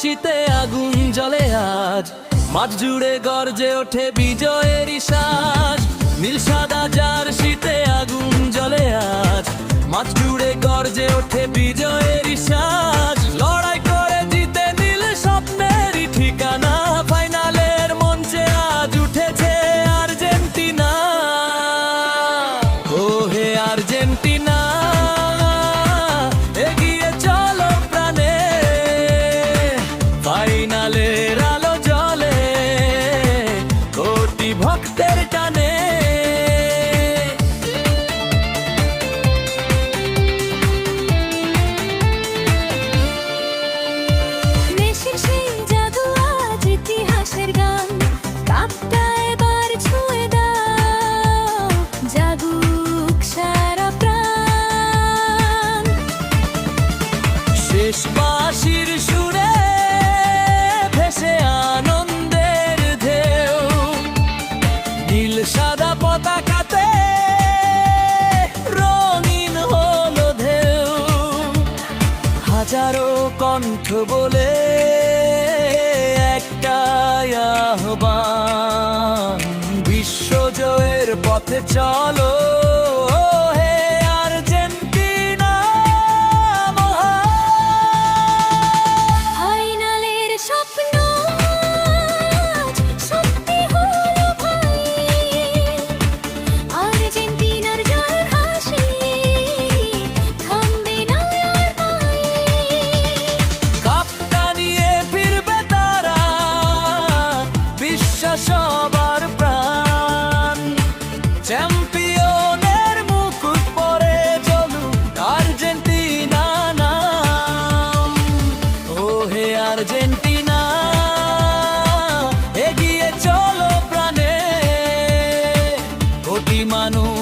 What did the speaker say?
শীতে আগুন জ্বলে আজ, মাঠ জুড়ে গর্জে ওঠে বিজয়েরই শ্বাস। নীল সাদা জার্সিতে আগুন জ্বলে আজ, মাঠ জুড়ে গর্জে ওঠে বিজয়েরই শ্বাস। লড়াই করে জিতে নীল স্বপ্নেরই ঠিকানা, ফাইনালের মঞ্চে আজ উঠেছে আর্জেন্টিনা। ও হে আর্জেন্টিনা, এগিয়ে চলো প্রাণে, ফাইনালের আলো জ্বলে কোটি ভক্তের টানে। মেসির সেই জাদু আজ ইতিহাসের গান, কাপটা এবার ছুঁয়ে দাও, জাগুক সারা প্রাণ। শেষ বাঁশির সুরে ভেসে আনন্দের ঢেউ, নীল সাদা পতাকাতে রঙিন হলো ঢেউ। হাজারো কণ্ঠ বলে একটাই আহ্বান, বিশ্বজয়ের পথে চলো হে আর্জেন্টিনা মহান। ফাইনালের স্বপ্ন আজ সত্যি হলো ভাই, আর্জেন্টিনার জয়ের হাসি থামবে না আর ভাই। কাপটা নিয়ে ফিরবে তারা, বিশ্বাস সবার প্রাণ। চ্যাম্পিয়নের মুকুট পরে চলুক আর্জেন্টিনা নাম। ও হে আর্জেন্টিনা, এগিয়ে চলো প্রাণে, কোটি মানুষ